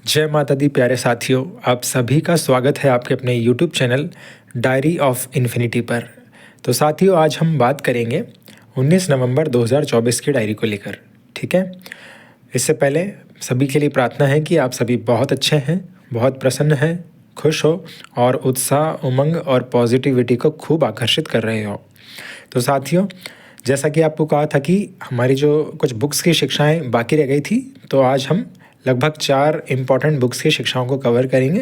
जय माता दी प्यारे साथियों, आप सभी का स्वागत है आपके अपने YouTube channel diary of infinity पर। तो साथियों, आज हम बात करेंगे 19 नवंबर 2024 की डायरी को लेकर। ठीक है, इससे पहले सभी के लिए प्रार्थना है कि आप सभी बहुत अच्छे हैं, बहुत प्रसन्न हैं, खुश हो और उत्साह, उमंग और पॉजिटिविटी को खूब आकर्षित कर रहे हो। तो साथियों, जैसा कि आपको कहा था कि हमारी जो कुछ बुक्स की शिक्षाएं बाकी रह गई थी, तो आज हम लगभग 4 इम्पॉर्टेंट बुक्स की शिक्षाओं को कवर करेंगे,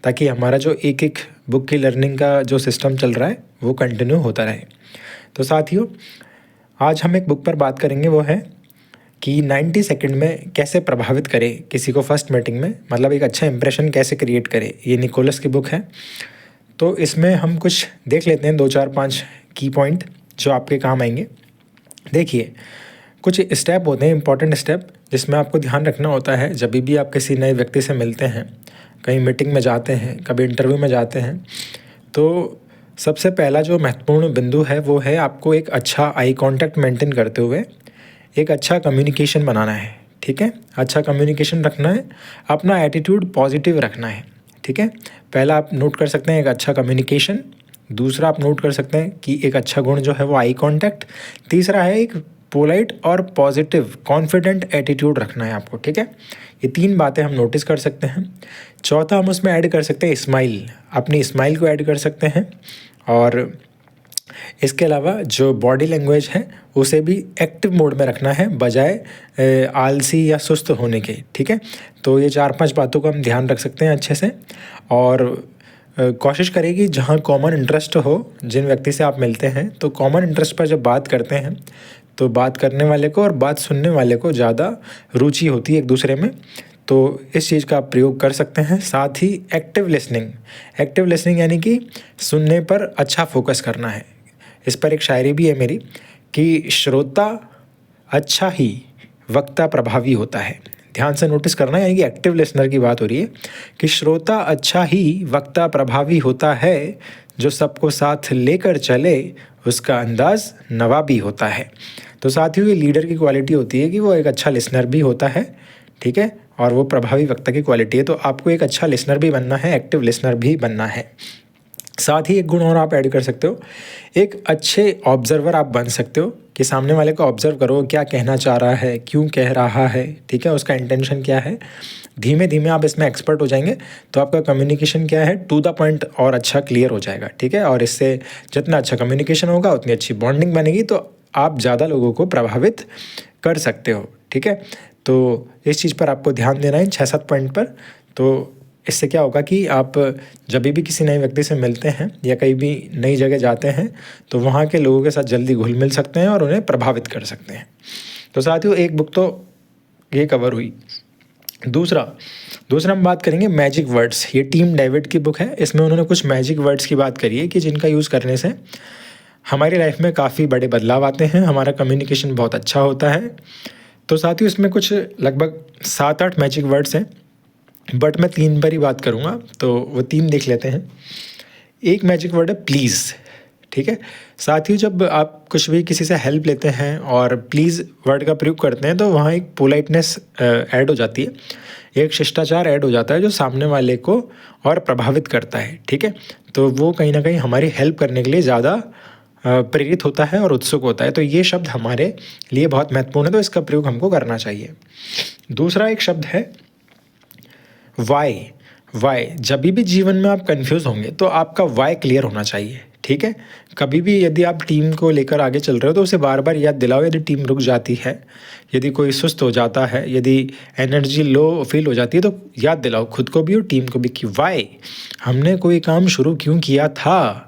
ताकि हमारा जो एक एक बुक की लर्निंग का जो सिस्टम चल रहा है वो कंटिन्यू होता रहे। तो साथियों, आज हम एक बुक पर बात करेंगे, वो है कि 90 सेकंड में कैसे प्रभावित करे किसी को फर्स्ट मीटिंग में, मतलब एक अच्छा इंप्रेशन कैसे क्रिएट करे। ये निकोलस की बुक है। तो इसमें हम कुछ देख लेते हैं, 2 4 5 की पॉइंट जो आपके काम आएंगे। देखिए, कुछ स्टेप होते हैं, इंपॉर्टेंट स्टेप, जिसमें आपको ध्यान रखना होता है जब भी आप किसी नए व्यक्ति से मिलते हैं, कहीं मीटिंग में जाते हैं, कभी इंटरव्यू में जाते हैं। तो सबसे पहला जो महत्वपूर्ण बिंदु है वो है आपको एक अच्छा आई कांटेक्ट मेंटेन करते हुए एक अच्छा कम्युनिकेशन बनाना है। ठीक है, अच्छा कम्युनिकेशन रखना है, अपना एटीट्यूड पॉजिटिव रखना है। ठीक है, पहला आप नोट कर सकते हैं एक अच्छा कम्युनिकेशन। दूसरा आप नोट कर सकते हैं कि एक अच्छा गुण जो है वो आई कांटेक्ट। तीसरा है एक पोलाइट और पॉजिटिव कॉन्फिडेंट एटीट्यूड रखना है आपको। ठीक है, ये 3 बातें हम नोटिस कर सकते हैं। चौथा हम उसमें ऐड कर सकते हैं स्माइल, अपनी स्माइल को ऐड कर सकते हैं। और इसके अलावा जो बॉडी लैंग्वेज है उसे भी एक्टिव मोड में रखना है, बजाय आलसी या सुस्त होने के। ठीक है, तो ये 4-5 बातों का हम ध्यान रख सकते हैं अच्छे से। और कोशिश करेगी जहाँ कॉमन इंटरेस्ट हो, जिन व्यक्ति से आप मिलते हैं, तो कॉमन इंटरेस्ट पर जब बात करते हैं तो बात करने वाले को और बात सुनने वाले को ज़्यादा रुचि होती है एक दूसरे में। तो इस चीज़ का आप प्रयोग कर सकते हैं। साथ ही एक्टिव लिसनिंग यानी कि सुनने पर अच्छा फोकस करना है। इस पर एक शायरी भी है मेरी कि श्रोता अच्छा ही वक्ता प्रभावी होता है। ध्यान से नोटिस करना है, यानी कि एक्टिव लिसनर की बात हो रही है कि श्रोता अच्छा ही वक्ता प्रभावी होता है, जो सबको साथ लेकर चले उसका अंदाज नवाबी होता है। तो साथियों, ये लीडर की क्वालिटी होती है कि वो एक अच्छा लिसनर भी होता है। ठीक है, और वो प्रभावी वक्ता की क्वालिटी है। तो आपको एक अच्छा लिसनर भी बनना है, एक्टिव लिसनर भी बनना है। साथ ही एक गुण और आप ऐड कर सकते हो, एक अच्छे ऑब्जर्वर आप बन सकते हो कि सामने वाले को ऑब्जर्व करो, क्या कहना चाह रहा है, क्यों कह रहा है। ठीक है, उसका इंटेंशन क्या है। धीमे धीमे आप इसमें एक्सपर्ट हो जाएंगे तो आपका कम्युनिकेशन क्या है, टू द पॉइंट और अच्छा क्लियर हो जाएगा। ठीक है, और इससे जितना अच्छा कम्युनिकेशन होगा उतनी अच्छी बॉन्डिंग बनेगी, तो आप ज़्यादा लोगों को प्रभावित कर सकते हो। ठीक है, तो इस चीज़ पर आपको ध्यान देना है, 6-7 पॉइंट पर। तो इससे क्या होगा कि आप जब भी किसी नए व्यक्ति से मिलते हैं या कहीं भी नई जगह जाते हैं तो वहाँ के लोगों के साथ जल्दी घुल मिल सकते हैं और उन्हें प्रभावित कर सकते हैं। तो साथियों, एक बुक तो ये कवर हुई। दूसरा हम बात करेंगे मैजिक वर्ड्स। ये टीम डेविड की बुक है। इसमें उन्होंने कुछ मैजिक वर्ड्स की बात करी है कि जिनका यूज़ करने से हमारी लाइफ में काफ़ी बड़े बदलाव आते हैं, हमारा कम्युनिकेशन बहुत अच्छा होता है। तो साथियों, इसमें कुछ लगभग 7-8 मैजिक वर्ड्स हैं, बट मैं 3 पर ही बात करूँगा, तो वो 3 देख लेते हैं। एक मैजिक वर्ड है प्लीज़। ठीक है, साथियों, जब आप कुछ भी किसी से हेल्प लेते हैं और प्लीज़ वर्ड का प्रयोग करते हैं तो वहाँ एक पोलाइटनेस ऐड हो जाती है, एक शिष्टाचार ऐड हो जाता है, जो सामने वाले को और प्रभावित करता है। ठीक है, तो वो कहीं ना कहीं हमारी हेल्प करने के लिए ज़्यादा प्रेरित होता है और उत्सुक होता है। तो ये शब्द हमारे लिए बहुत महत्वपूर्ण है, तो इसका प्रयोग हमको करना चाहिए। दूसरा एक शब्द है वाई। जब भी जीवन में आप कंफ्यूज होंगे तो आपका वाई क्लियर होना चाहिए। ठीक है, कभी भी यदि आप टीम को लेकर आगे चल रहे हो तो उसे बार बार याद दिलाओ। यदि टीम रुक जाती है, यदि कोई सुस्त हो जाता है, यदि एनर्जी लो फील हो जाती है, तो याद दिलाओ खुद को भी और टीम को भी कि वाई, हमने कोई काम शुरू क्यों किया था।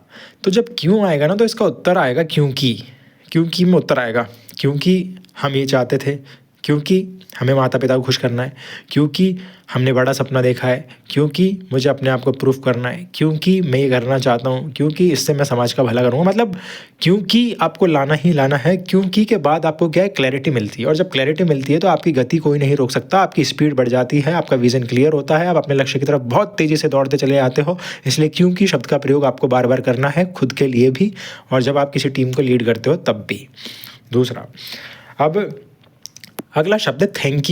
तो जब क्यों आएगा ना, तो इसका उत्तर आएगा क्योंकि में उत्तर आएगा। क्योंकि हम ये चाहते थे, क्योंकि हमें माता पिता को खुश करना है, क्योंकि हमने बड़ा सपना देखा है, क्योंकि मुझे अपने आप को प्रूफ करना है, क्योंकि मैं ये करना चाहता हूँ, क्योंकि इससे मैं समाज का भला करूँगा। मतलब क्योंकि आपको लाना ही लाना है। क्योंकि के बाद आपको क्या है, क्लैरिटी मिलती है। और जब क्लैरिटी मिलती है तो आपकी गति कोई नहीं रोक सकता, आपकी स्पीड बढ़ जाती है, आपका विजन क्लियर होता है, आप अपने लक्ष्य की तरफ बहुत तेज़ी से दौड़ते चले आते हो। इसलिए क्योंकि शब्द का प्रयोग आपको बार बार करना है, खुद के लिए भी और जब आप किसी टीम को लीड करते हो तब भी। दूसरा, अब अगला शब्द है थैंक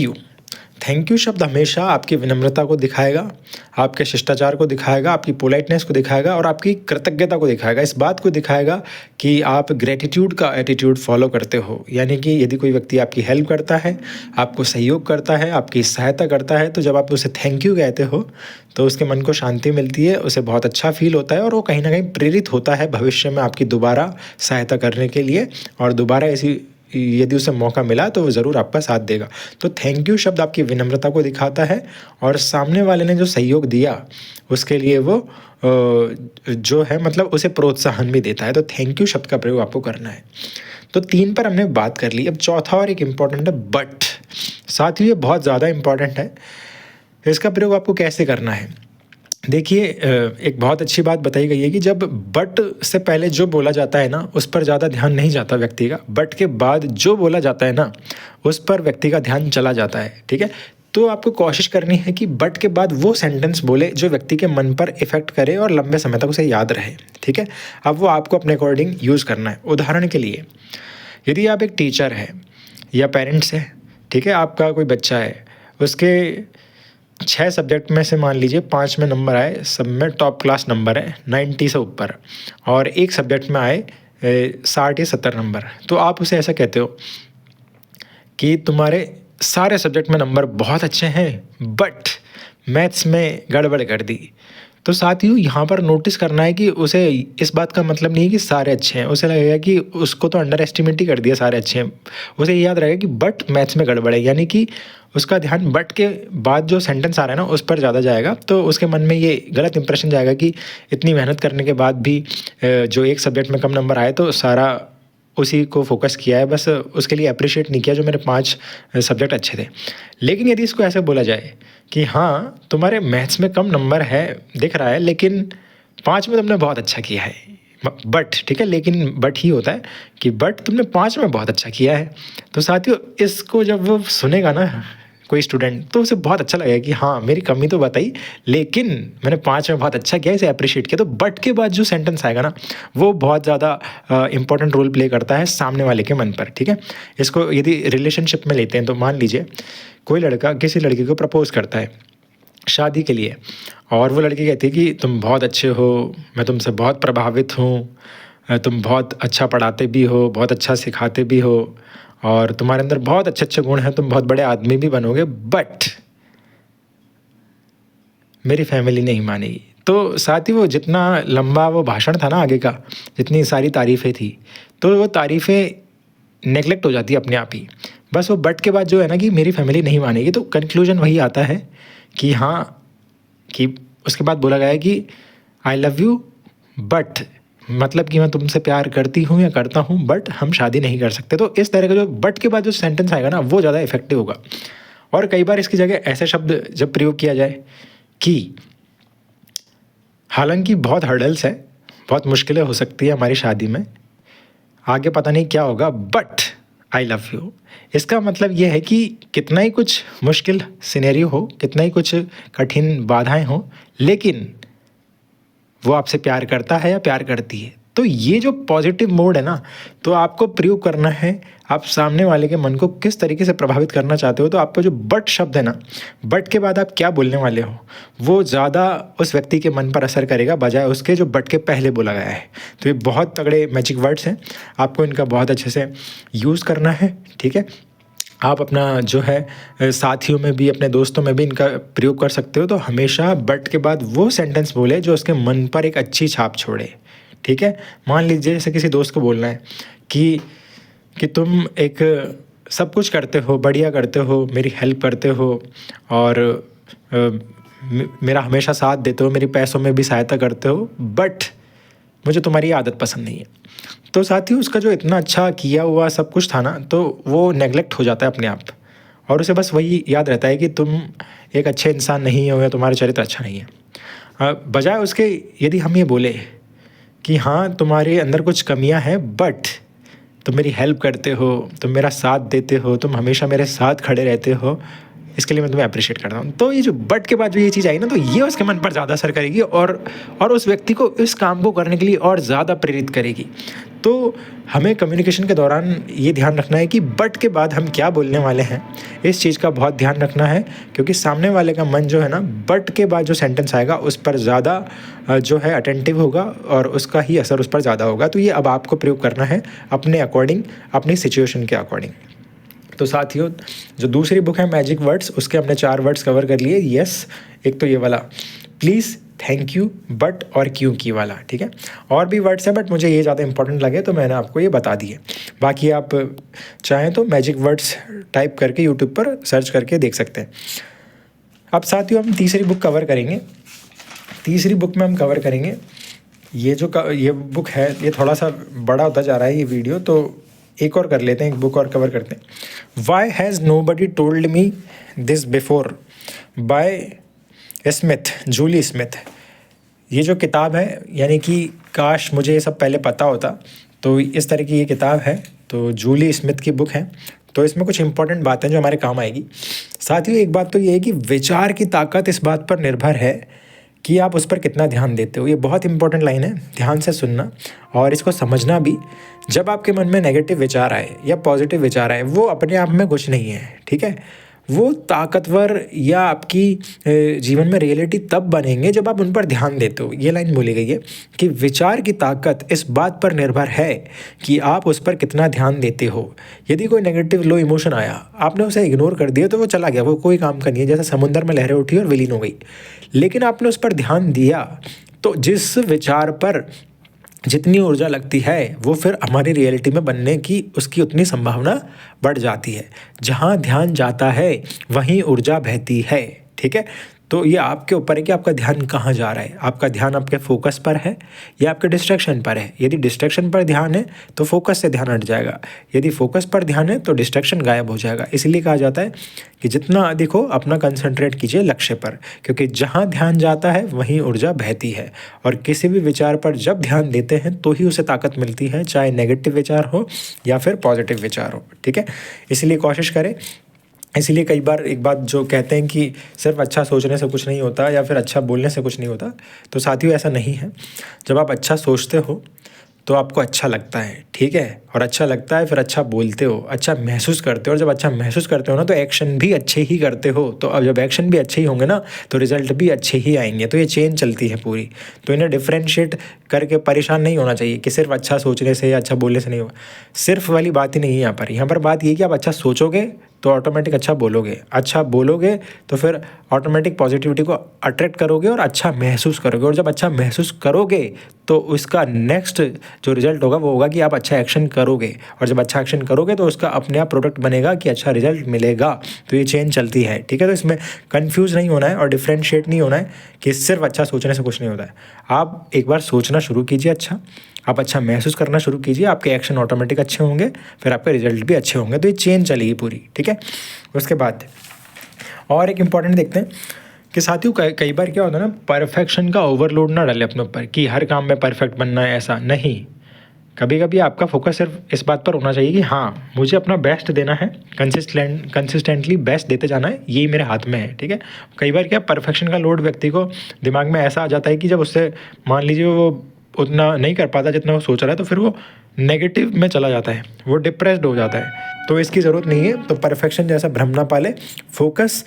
थैंक यू शब्द हमेशा आपकी विनम्रता को दिखाएगा, आपके शिष्टाचार को दिखाएगा, आपकी पोलाइटनेस को दिखाएगा और आपकी कृतज्ञता को दिखाएगा। इस बात को दिखाएगा कि आप ग्रेटिट्यूड का एटीट्यूड फॉलो करते हो। यानी कि यदि कोई व्यक्ति आपकी हेल्प करता है, आपको सहयोग करता है, आपकी सहायता करता है, तो जब आप उसे थैंक यू कहते हो तो उसके मन को शांति मिलती है, उसे बहुत अच्छा फील होता है और वो कहीं ना कहीं प्रेरित होता है भविष्य में आपकी दोबारा सहायता करने के लिए, और दोबारा ऐसी यदि उसे मौका मिला तो वो ज़रूर आपका साथ देगा। तो थैंक यू शब्द आपकी विनम्रता को दिखाता है और सामने वाले ने जो सहयोग दिया उसके लिए वो जो है मतलब उसे प्रोत्साहन भी देता है। तो थैंक यू शब्द का प्रयोग आपको करना है। तो 3 पर हमने बात कर ली। अब चौथा और एक इम्पॉर्टेंट है बट। साथियों, ये बहुत ज़्यादा इम्पॉर्टेंट है। इसका प्रयोग आपको कैसे करना है? देखिए, एक बहुत अच्छी बात बताई गई है कि जब बट से पहले जो बोला जाता है ना उस पर ज़्यादा ध्यान नहीं जाता व्यक्ति का, बट के बाद जो बोला जाता है ना उस पर व्यक्ति का ध्यान चला जाता है। ठीक है, तो आपको कोशिश करनी है कि बट के बाद वो सेंटेंस बोले जो व्यक्ति के मन पर इफ़ेक्ट करे और लंबे समय तक उसे याद रहे। ठीक है, अब वो आपको अपने अकॉर्डिंग यूज़ करना है। उदाहरण के लिए, यदि आप एक टीचर हैं या पेरेंट्स हैं, ठीक है, आपका कोई बच्चा है, उसके 6 सब्जेक्ट में से मान लीजिए 5 में नंबर आए, सब में टॉप क्लास नंबर है 90 से ऊपर, और एक सब्जेक्ट में आए 60 या 70 नंबर, तो आप उसे ऐसा कहते हो कि तुम्हारे सारे सब्जेक्ट में नंबर बहुत अच्छे हैं बट मैथ्स में गड़बड़ कर दी। तो साथियों, यहाँ पर नोटिस करना है कि उसे इस बात का मतलब नहीं है कि सारे अच्छे हैं, उसे लगेगा कि उसको तो अंडर एस्टिमेट ही कर दिया सारे अच्छे हैं। उसे याद रहेगा कि बट मैथ्स में गड़बड़ है, यानी कि उसका ध्यान बट के बाद जो सेंटेंस आ रहा है ना उस पर ज़्यादा जाएगा। तो उसके मन में ये गलत इंप्रेशन जाएगा कि इतनी मेहनत करने के बाद भी जो एक सब्जेक्ट में कम नंबर आए तो सारा उसी को फोकस किया है, बस उसके लिए अप्रिशिएट नहीं किया जो मेरे 5 सब्जेक्ट अच्छे थे। लेकिन यदि इसको ऐसे बोला जाए कि हाँ, तुम्हारे मैथ्स में कम नंबर है दिख रहा है लेकिन 5 में तुमने बहुत अच्छा किया है, बट ठीक है, लेकिन बट ही होता है कि बट तुमने 5 में बहुत अच्छा किया है। तो साथियों, इसको जब वो सुनेगा ना कोई स्टूडेंट तो उसे बहुत अच्छा लगेगा कि हाँ, मेरी कमी तो बताई लेकिन मैंने 5 में बहुत अच्छा किया, इसे अप्रिशिएट किया। तो बट के बाद जो सेंटेंस आएगा ना वो बहुत ज़्यादा इंपॉर्टेंट रोल प्ले करता है सामने वाले के मन पर। ठीक है, इसको यदि रिलेशनशिप में लेते हैं तो मान लीजिए कोई लड़का किसी लड़की को प्रपोज करता है शादी के लिए, और वो लड़की कहती है कि तुम बहुत अच्छे हो, मैं तुमसे बहुत प्रभावित हूँ, तुम बहुत अच्छा पढ़ाते भी हो, बहुत अच्छा सिखाते भी हो और तुम्हारे अंदर बहुत अच्छे अच्छे गुण हैं, तुम बहुत बड़े आदमी भी बनोगे, बट मेरी फैमिली नहीं मानेगी। तो साथ ही वो जितना लंबा वो भाषण था ना आगे का, जितनी सारी तारीफ़ें थी, तो वो तारीफ़ें नेगलेक्ट हो जाती है अपने आप ही। बस वो बट के बाद जो है ना कि मेरी फैमिली नहीं मानेगी, तो कंक्लूजन वही आता है कि हाँ, कि उसके बाद बोला गया है कि आई लव यू बट, मतलब कि मैं तुमसे प्यार करती हूँ या करता हूँ बट हम शादी नहीं कर सकते। तो इस तरह का जो बट के बाद जो सेंटेंस आएगा ना वो ज़्यादा इफेक्टिव होगा। और कई बार इसकी जगह ऐसे शब्द जब प्रयोग किया जाए कि हालांकि बहुत हर्डल्स है, बहुत मुश्किलें हो सकती है हमारी शादी में, आगे पता नहीं क्या होगा, बट आई लव यू। इसका मतलब ये है कि कितना ही कुछ मुश्किल सिनेरियो हो, कितना ही कुछ कठिन बाधाएं हो, लेकिन वो आपसे प्यार करता है या प्यार करती है। तो ये जो पॉजिटिव मोड है ना, तो आपको प्रयोग करना है। आप सामने वाले के मन को किस तरीके से प्रभावित करना चाहते हो, तो आपका जो बट शब्द है ना, बट के बाद आप क्या बोलने वाले हो वो ज़्यादा उस व्यक्ति के मन पर असर करेगा बजाय उसके जो बट के पहले बोला गया है। तो ये बहुत तगड़े मैजिक वर्ड्स हैं, आपको इनका बहुत अच्छे से यूज़ करना है। ठीक है, आप अपना जो है साथियों में भी, अपने दोस्तों में भी इनका प्रयोग कर सकते हो। तो हमेशा बट के बाद वो सेंटेंस बोले जो उसके मन पर एक अच्छी छाप छोड़े। ठीक है, मान लीजिए जैसे किसी दोस्त को बोलना है कि तुम एक सब कुछ करते हो, बढ़िया करते हो, मेरी हेल्प करते हो और मेरा हमेशा साथ देते हो, मेरी पैसों में भी सहायता करते हो, बट मुझे तुम्हारी आदत पसंद नहीं है। तो साथ ही उसका जो इतना अच्छा किया हुआ सब कुछ था ना, तो वो नेगलेक्ट हो जाता है अपने आप, और उसे बस वही याद रहता है कि तुम एक अच्छे इंसान नहीं हो या तुम्हारा चरित्र अच्छा नहीं है। बजाय उसके यदि हम ये बोले कि हाँ, तुम्हारे अंदर कुछ कमियां हैं बट तुम मेरी हेल्प करते हो, तुम मेरा साथ देते हो, तुम हमेशा मेरे साथ खड़े रहते हो, इसके लिए मैं तुम्हें अप्रिशिएट करता हूँ। तो ये जो बट के बाद जो ये चीज़ आई ना, तो ये उसके मन पर ज़्यादा असर करेगी और उस व्यक्ति को इस काम को करने के लिए और ज़्यादा प्रेरित करेगी। तो हमें कम्युनिकेशन के दौरान ये ध्यान रखना है कि बट के बाद हम क्या बोलने वाले हैं, इस चीज़ का बहुत ध्यान रखना है, क्योंकि सामने वाले का मन जो है ना, बट के बाद जो सेंटेंस आएगा उस पर ज़्यादा जो है अटेंटिव होगा और उसका ही असर उस पर ज़्यादा होगा। तो ये अब आपको प्रयोग करना है अपने अकॉर्डिंग, अपनी सिचुएशन के अकॉर्डिंग। तो साथियों, जो दूसरी बुक है मैजिक वर्ड्स, उसके हमने 4 वर्ड्स कवर कर लिए। यस, एक तो ये वाला प्लीज़, थैंक यू, बट और क्योंकि वाला, ठीक है। और भी वर्ड्स हैं बट मुझे ये ज़्यादा इंपॉर्टेंट लगे तो मैंने आपको ये बता दिए। बाकी आप चाहें तो मैजिक वर्ड्स टाइप करके यूट्यूब पर सर्च करके देख सकते हैं। अब साथियों, हम तीसरी बुक कवर करेंगे। तीसरी बुक में हम कवर करेंगे ये बुक है, ये थोड़ा सा बड़ा होता जा रहा है ये वीडियो, तो एक और कर लेते हैं, एक बुक और कवर करते हैं। Why has nobody told me this before by Smith, Julie Smith. ये जो किताब है, यानी कि काश मुझे ये सब पहले पता होता, तो इस तरह की ये किताब है। तो जूली स्मिथ की बुक है, तो इसमें कुछ इंपॉर्टेंट बातें जो हमारे काम आएगी। साथियों, एक बात तो ये है कि विचार की ताकत इस बात पर निर्भर है कि आप उस पर कितना ध्यान देते हो। ये बहुत इंपॉर्टेंट लाइन है, ध्यान से सुनना और इसको समझना भी। जब आपके मन में नेगेटिव विचार आए या पॉजिटिव विचार आए, वो अपने आप में कुछ नहीं है, ठीक है। वो ताकतवर या आपकी जीवन में रियलिटी तब बनेंगे जब आप उन पर ध्यान देते हो। ये लाइन बोली गई है कि विचार की ताकत इस बात पर निर्भर है कि आप उस पर कितना ध्यान देते हो। यदि कोई नेगेटिव लो इमोशन आया, आपने उसे इग्नोर कर दिया तो वो चला गया, वो कोई काम का नहीं है। जैसे समुद्र में लहरें उठी और विलीन हो गई। लेकिन आपने उस पर ध्यान दिया तो जिस विचार पर जितनी ऊर्जा लगती है वो फिर हमारी रियलिटी में बनने की उसकी उतनी संभावना बढ़ जाती है। जहाँ ध्यान जाता है वहीं ऊर्जा बहती है, ठीक है। तो ये आपके ऊपर है कि आपका ध्यान कहाँ जा रहा है। आपका ध्यान आपके फोकस पर है या आपके डिस्ट्रैक्शन पर है। यदि डिस्ट्रैक्शन पर ध्यान है तो फोकस से ध्यान हट जाएगा, यदि फोकस पर ध्यान है तो डिस्ट्रैक्शन गायब हो जाएगा। इसलिए कहा जाता है कि जितना अधिक हो अपना कंसंट्रेट कीजिए लक्ष्य पर, क्योंकि जहाँ ध्यान जाता है वहीं ऊर्जा बहती है। और किसी भी विचार पर जब ध्यान देते हैं तो ही उसे ताकत मिलती है, चाहे नेगेटिव विचार हो या फिर पॉजिटिव विचार हो, ठीक है। इसलिए कोशिश करें। इसलिए कई बार एक बात जो कहते हैं कि सिर्फ अच्छा सोचने से कुछ नहीं होता या फिर अच्छा बोलने से कुछ नहीं होता, तो साथियों ऐसा नहीं है। जब आप अच्छा सोचते हो तो आपको अच्छा लगता है, ठीक है। और अच्छा लगता है फिर अच्छा बोलते हो, अच्छा महसूस करते हो। और जब अच्छा महसूस करते हो ना तो एक्शन भी अच्छे ही करते हो। तो अब जब एक्शन भी अच्छे ही होंगे ना तो रिजल्ट भी अच्छे ही आएंगे। तो ये चेन चलती है पूरी। तो इन्हें डिफ्रेंशिएट करके परेशान नहीं होना चाहिए कि सिर्फ अच्छा सोचने से या अच्छा बोलने से नहीं होगा। सिर्फ वाली बात ही नहीं है यहाँ पर बात ये कि आप अच्छा सोचोगे तो ऑटोमेटिक अच्छा बोलोगे, अच्छा बोलोगे तो फिर ऑटोमेटिक पॉजिटिविटी को अट्रैक्ट करोगे और अच्छा महसूस करोगे। और जब अच्छा महसूस करोगे तो उसका नेक्स्ट जो रिजल्ट होगा वो होगा कि आप अच्छा एक्शन करोगे। और जब अच्छा एक्शन करोगे तो उसका अपने आप प्रोडक्ट बनेगा कि अच्छा रिजल्ट मिलेगा। तो ये चेन चलती है, ठीक है। तो इसमें कंफ्यूज नहीं होना है और डिफ्रेंशिएट नहीं होना है कि सिर्फ अच्छा सोचने से कुछ नहीं होता है। आप एक बार सोचना शुरू कीजिए, आप अच्छा महसूस करना शुरू कीजिए, आपके एक्शन ऑटोमेटिक अच्छे होंगे, फिर आपके रिजल्ट भी अच्छे होंगे। तो ये चेन चलेगी पूरी, ठीक है। उसके बाद और एक इम्पॉर्टेंट देखते हैं कि साथियों कई बार क्या होता है ना, परफेक्शन का ओवरलोड ना डाले अपने ऊपर कि हर काम में परफेक्ट बनना है, ऐसा नहीं। कभी कभी आपका फोकस सिर्फ इस बात पर होना चाहिए कि हाँ मुझे अपना बेस्ट देना है, कंसिस्टेंटली बेस्ट देते जाना है, यही मेरे हाथ में है, ठीक है। कई बार क्या परफेक्शन का लोड व्यक्ति को दिमाग में ऐसा आ जाता है कि जब उससे मान लीजिए वो उतना नहीं कर पाता जितना वो सोच रहा है, तो फिर वो नेगेटिव में चला जाता है, वो डिप्रेस्ड हो जाता है। तो इसकी ज़रूरत नहीं है। तो परफेक्शन जैसा भ्रम ना पाले, फोकस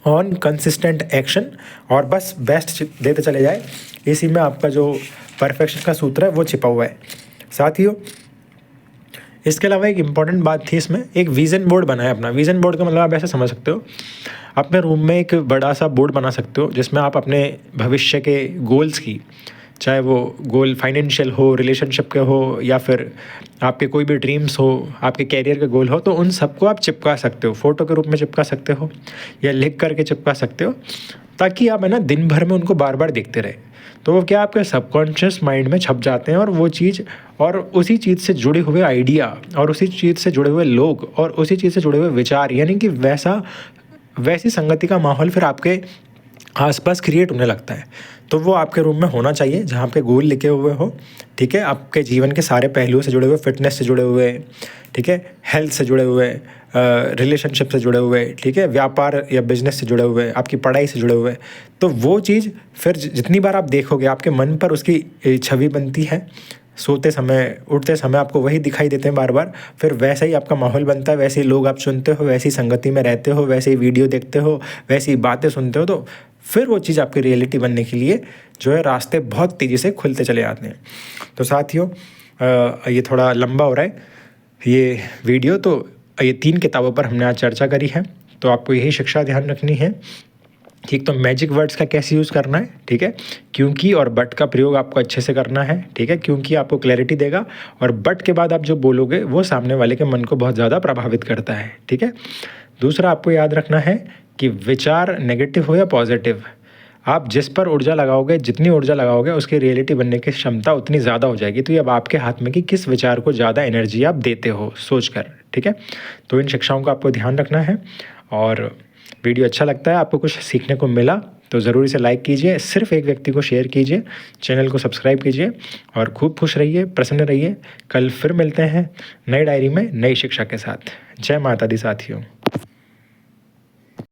ऑन कंसिस्टेंट एक्शन और बस बेस्ट देते चले जाए। इसी में आपका जो परफेक्शन का सूत्र है वो छिपा हुआ है। साथियों, इसके अलावा एक इम्पॉर्टेंट बात थी इसमें, एक विज़न बोर्ड बनाए अपना। विज़न बोर्ड का मतलब आप ऐसे समझ सकते हो, अपने रूम में एक बड़ा सा बोर्ड बना सकते हो जिसमें आप अपने भविष्य के गोल्स की, चाहे वो गोल फाइनेंशियल हो, रिलेशनशिप के हो या फिर आपके कोई भी ड्रीम्स हो, आपके कैरियर के गोल हो, तो उन सबको आप चिपका सकते हो। फ़ोटो के रूप में चिपका सकते हो या लिख करके चिपका सकते हो, ताकि आप है ना दिन भर में उनको बार बार देखते रहे। तो वो क्या आपके सबकॉन्शियस माइंड में छप जाते हैं और वो चीज़ और उसी चीज़ से जुड़े हुए आइडिया और उसी चीज़ से जुड़े हुए लोग और उसी चीज़ से जुड़े हुए विचार, यानी कि वैसी संगति का माहौल फिर आपके आसपास क्रिएट होने लगता है। तो वो आपके रूम में होना चाहिए जहाँ पे गोल लिखे हुए हो, ठीक है, आपके जीवन के सारे पहलुओं से जुड़े हुए, फिटनेस से जुड़े हुए, ठीक है, हेल्थ से जुड़े हुए, रिलेशनशिप से जुड़े हुए, ठीक है, व्यापार या बिजनेस से जुड़े हुए, आपकी पढ़ाई से जुड़े हुए, तो वो चीज़ फिर जितनी बार आप देखोगे आपके मन पर उसकी छवि बनती है। सोते समय, उठते समय आपको वही दिखाई देते हैं बार बार। फिर वैसा ही आपका माहौल बनता है, वैसे ही लोग आप चुनते हो, वैसी संगति में रहते हो, वैसे ही वीडियो देखते हो, वैसी बातें सुनते हो, तो फिर वो चीज़ आपकी रियलिटी बनने के लिए जो है रास्ते बहुत तेज़ी से खुलते चले आते हैं। तो साथियों, ये थोड़ा लंबा हो रहा है ये वीडियो, तो ये 3 किताबों पर हमने आज चर्चा करी है। तो आपको यही शिक्षा ध्यान रखनी है, ठीक। तो मैजिक वर्ड्स का कैसे यूज़ करना है, ठीक है, क्योंकि और बट का प्रयोग आपको अच्छे से करना है, ठीक है। क्योंकि आपको क्लैरिटी देगा और बट के बाद आप जो बोलोगे वो सामने वाले के मन को बहुत ज़्यादा प्रभावित करता है, ठीक है। दूसरा आपको याद रखना है कि विचार नेगेटिव हो या पॉजिटिव, आप जिस पर ऊर्जा लगाओगे, जितनी ऊर्जा लगाओगे, उसकी रियलिटी बनने की क्षमता उतनी ज़्यादा हो जाएगी। तो ये अब आपके हाथ में कि किस विचार को ज़्यादा एनर्जी आप देते हो सोचकर, ठीक है। तो इन शिक्षाओं का आपको ध्यान रखना है। और वीडियो अच्छा लगता है, आपको कुछ सीखने को मिला, तो ज़रूर इसे लाइक कीजिए, सिर्फ एक व्यक्ति को शेयर कीजिए, चैनल को सब्सक्राइब कीजिए और खूब खुश रहिए, प्रसन्न रहिए। कल फिर मिलते हैं नई डायरी में नई शिक्षा के साथ। जय माता दी साथियों।